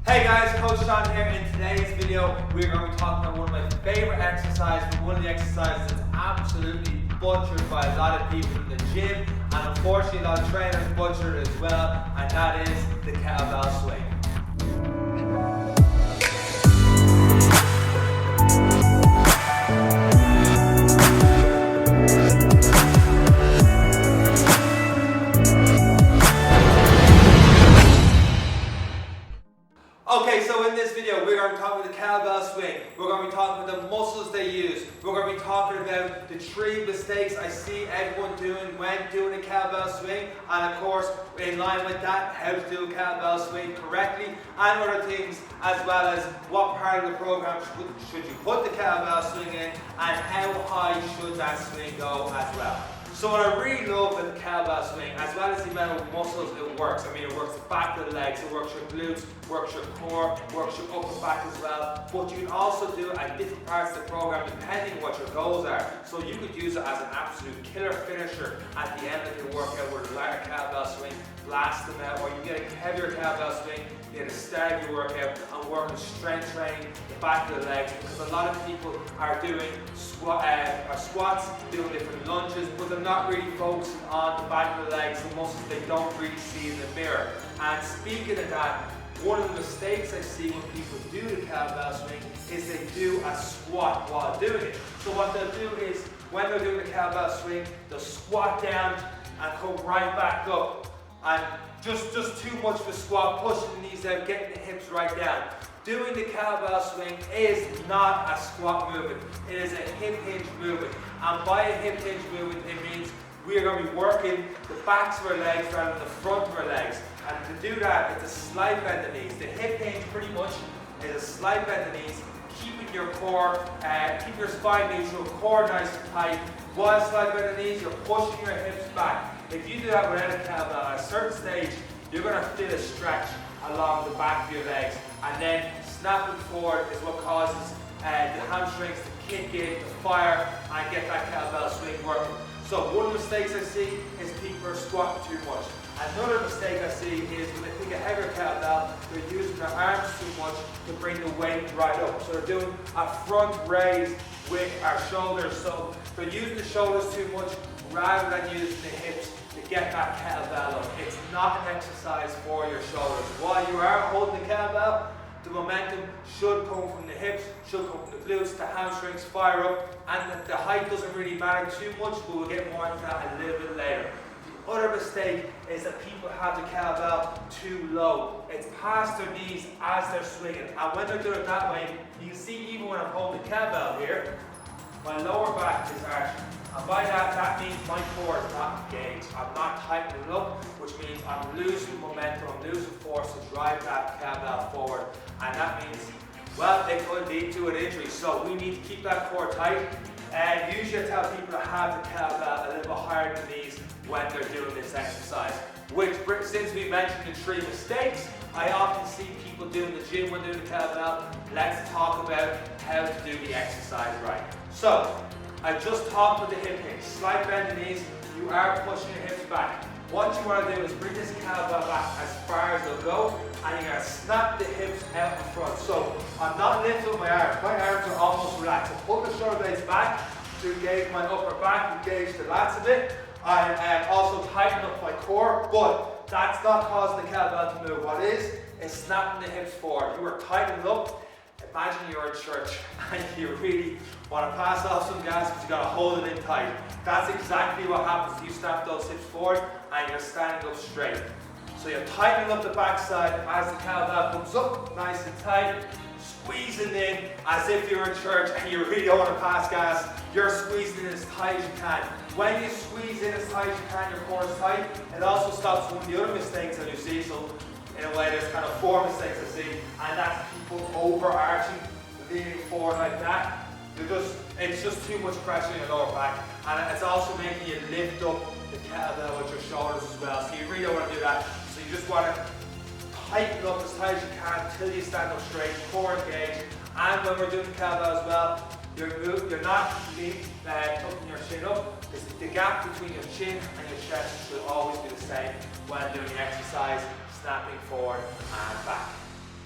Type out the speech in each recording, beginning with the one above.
Hey guys, Coach Sean here. In today's video, we're going to be talking about one of my favorite exercises, one of the exercises that's absolutely butchered by a lot of people in the gym, and unfortunately a lot of trainers butcher it as well, and that is the kettlebell swing. Okay, so in this video, we're going to be talking about the kettlebell swing. We're going to be talking about the muscles they use. We're going to be talking about the 3 mistakes I see everyone doing when doing a kettlebell swing. And of course, in line with that, how to do a kettlebell swing correctly and other things, as well as what part of the program should you put the kettlebell swing in and how high should that swing go as well. So what I really love with the kettlebell swing, as well as the amount of muscles it works, I mean it works the back of the legs, it works your glutes, works your core, works your upper back as well, but you can also do it at different parts of the program depending on what your goals are. So you could use it as an absolute killer finisher at the end of your workout with a lighter kettlebell swing, blast them out, or you get a heavier kettlebell swing at the start of your workout and work on strength training, the back of the legs, because a lot of people are doing squats, doing different lunges, but they're not really focusing on the back of the legs, the muscles they don't really see in the mirror. And speaking of that, one of the mistakes I see when people do the kettlebell swing is they do a squat while doing it. So what they'll do is, when they're doing the kettlebell swing, they'll squat down and come right back up. And just too much of a squat, pushing the knees out, getting the hips right down. Doing the kettlebell swing is not a squat movement. It is a hip hinge movement. And by a hip hinge movement, it means we are going to be working the backs of our legs rather than the front of our legs. And to do that, it's a slight bend of the knees. The hip hinge pretty much is a slight bend of the knees, keeping your core, keep your spine neutral, core nice and tight. While slight bend of the knees, you're pushing your hips back. If you do that without a kettlebell, at a certain stage, you're going to feel a stretch along the back of your legs. And then snapping forward is what causes the hamstrings to kick in, to fire, and get that kettlebell swing working. So one of the mistakes I see is people are squatting too much. Another mistake I see is when they take a heavier kettlebell, they're using their arms too much to bring the weight right up. So they're doing a front raise with our shoulders. So they're using the shoulders too much rather than using the hips to get that kettlebell up. It's not an exercise for your shoulders. While you are holding the kettlebell, the momentum should come from the hips, should come from the glutes, the hamstrings, fire up, and the height doesn't really matter too much, but we'll get more into that a little bit later. The other mistake is that people have the kettlebell too low. It's past their knees as they're swinging, and when they're doing it that way, you can see even when I'm holding the kettlebell here, my lower back is arching. And by that means my core is not engaged. I'm not tightening it up, which means I'm losing momentum, I'm losing force to drive that kettlebell forward. And that means, well, it could lead to an injury. So we need to keep that core tight. And usually I tell people to have the kettlebell a little bit higher than these when they're doing this exercise. Which, since we mentioned the 3 mistakes, I often see people doing the gym when doing the kettlebell. Let's talk about how to do the exercise right. So, I just talked with the hip hinge. Slight bend the knees, you are pushing your hips back. What you want to do is bring this kettlebell back as far as it'll go, and you're going to snap the hips out in front. So I'm not lifting up my arms. My arms are almost relaxed. I pull the shoulder blades back to engage my upper back, engage the lats a bit. I'm also tightening up my core, but that's not causing the kettlebell to move. What is snapping the hips forward. You are tightening up. Imagine you're in church and you really want to pass off some gas, but you got to hold it in tight. That's exactly what happens if you snap those hips forward and you're standing up straight. So you're tightening up the backside as the kettlebell comes up, nice and tight, squeezing in as if you're in church and you really don't want to pass gas. You're squeezing in as tight as you can. When you squeeze in as tight as you can, your core is tight. It also stops one of the other mistakes that you see. So in a way, there's kind of 4 mistakes I see, and that's people overarching, leaning forward like that. It's just too much pressure in your lower back, and it's also making you lift up the kettlebell with your shoulders as well. So you really don't want to do that. So you just want to tighten up as tight as you can until you stand up straight, core engaged. And when we're doing the kettlebell as well, you're not tucking your chin up. The gap between your chin and your chest should always be the same when doing the exercise, snapping forward and back.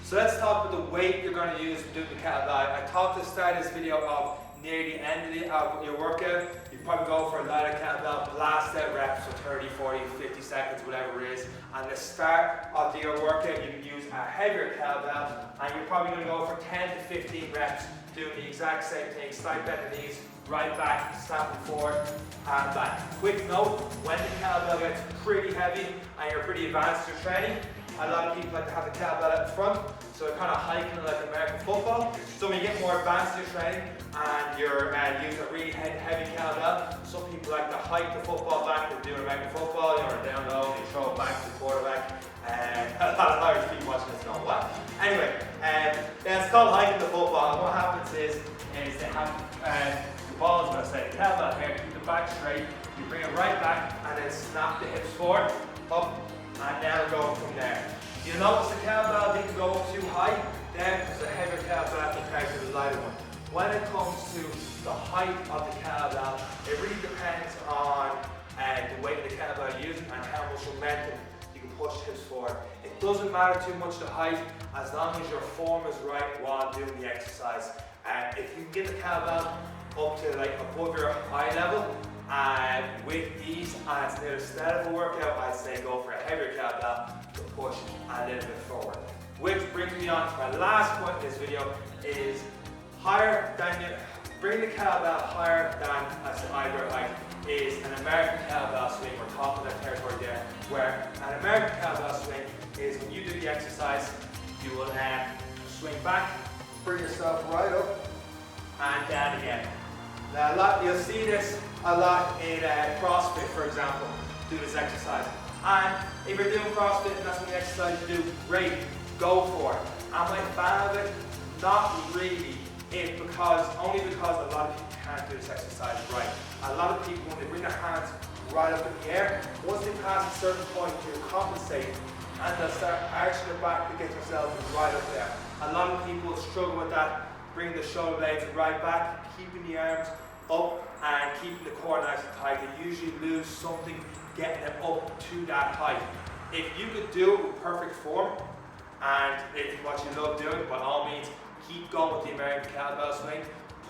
So let's talk about the weight you're going to use for doing the kettlebell. I talked at the start of this video of near the end of your workout. You probably go for a lighter kettlebell, blast out reps for 30, 40, 50 seconds, whatever it is. And the start of your workout, you can use a heavier kettlebell, and you're probably going to go for 10 to 15 reps, doing the exact same thing, slight bend the knees, right back, snapping forward, and back. Quick note, when the kettlebell gets pretty heavy and you're pretty advanced in your training, a lot of people like to have the kettlebell at the front, so they're kind of hiking like American football. So when you get more advanced in your training and you're using a really heavy kettlebell, some people like to hike the football back. They're doing American football, you know, or down low, and you throw it back to the quarterback. A lot of Irish people watching this know what. Anyway, it's called hiking the football. And what happens is they have the ball is going to say the kettlebell here, keep the back straight, you bring it right back, and then snap the hips forward, up, and now go from there. You'll notice the kettlebell didn't go up too high, then there's a heavier kettlebell compared to the lighter one. When it comes to the height of the kettlebell, it really depends on the weight of the kettlebell you're using and how much momentum you can push the hips forward. It doesn't matter too much the height as long as your form is right while doing the exercise. If you can get the kettlebell up to like above your eye level, with ease, and it's near the start of a workout, I'd say go for a heavier kettlebell to push a little bit forward. Which brings me on to my last point in this video is bring the kettlebell higher than an eyebrow height is an American kettlebell swing. We're talking about territory there, where an American kettlebell swing is when you do the exercise, you will swing back, bring yourself right up and down again. Now you'll see this a lot in CrossFit, for example, do this exercise. And if you're doing CrossFit and that's one of the exercise you do, great, go for it. Am I a fan of it? Not really, only because a lot of people can't do this exercise right. A lot of people, when they bring their hands right up in the air, once they pass a certain point, they'll compensate and they'll start arching their back to get themselves right up there. A lot of people struggle with that, bringing the shoulder blades right back, keeping the arms up and keeping the core nice and tight. They usually lose something getting them up to that height. If you could do it with perfect form and it's what you love doing, by all means keep going with the American Kettlebell Swing.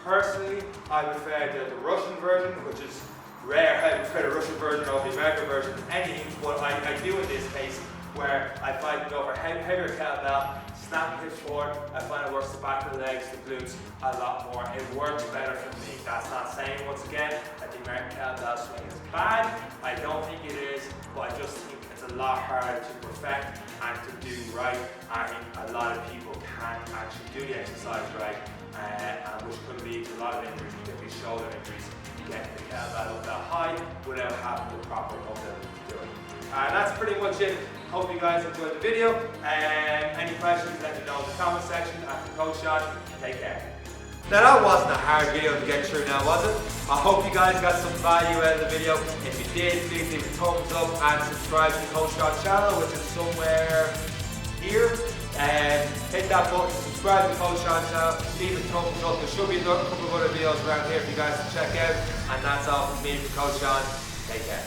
Personally, I prefer the Russian version, which is rare. I prefer the Russian version over the American version anything, but I do in this case where I find it over heavier kettlebell, snap the hips forward. I find it works the back of the legs, the glutes a lot more. It works better for me. That's not saying, once again, that the American Kettlebell Swing is bad. I don't think it is, but I just think it's a lot harder to perfect and to do right. I think a lot of people can't actually do the exercise right, which could lead to a lot of injuries, particularly shoulder injuries, getting the kettlebell up that high without having the proper mobility to do it. That's pretty much it. Hope you guys enjoyed the video. Any questions, let me know in the comment section. After Coach Sean, take care. Now that wasn't a hard video to get through now, was it? I hope you guys got some value out of the video. If you did, please leave a thumbs up and subscribe to Coach Sean's channel, which is somewhere here. Hit that button, subscribe to Coach Sean's channel, leave a thumbs up. There should be a couple of other videos around here for you guys to check out. And that's all from me, for Coach Sean. Take care.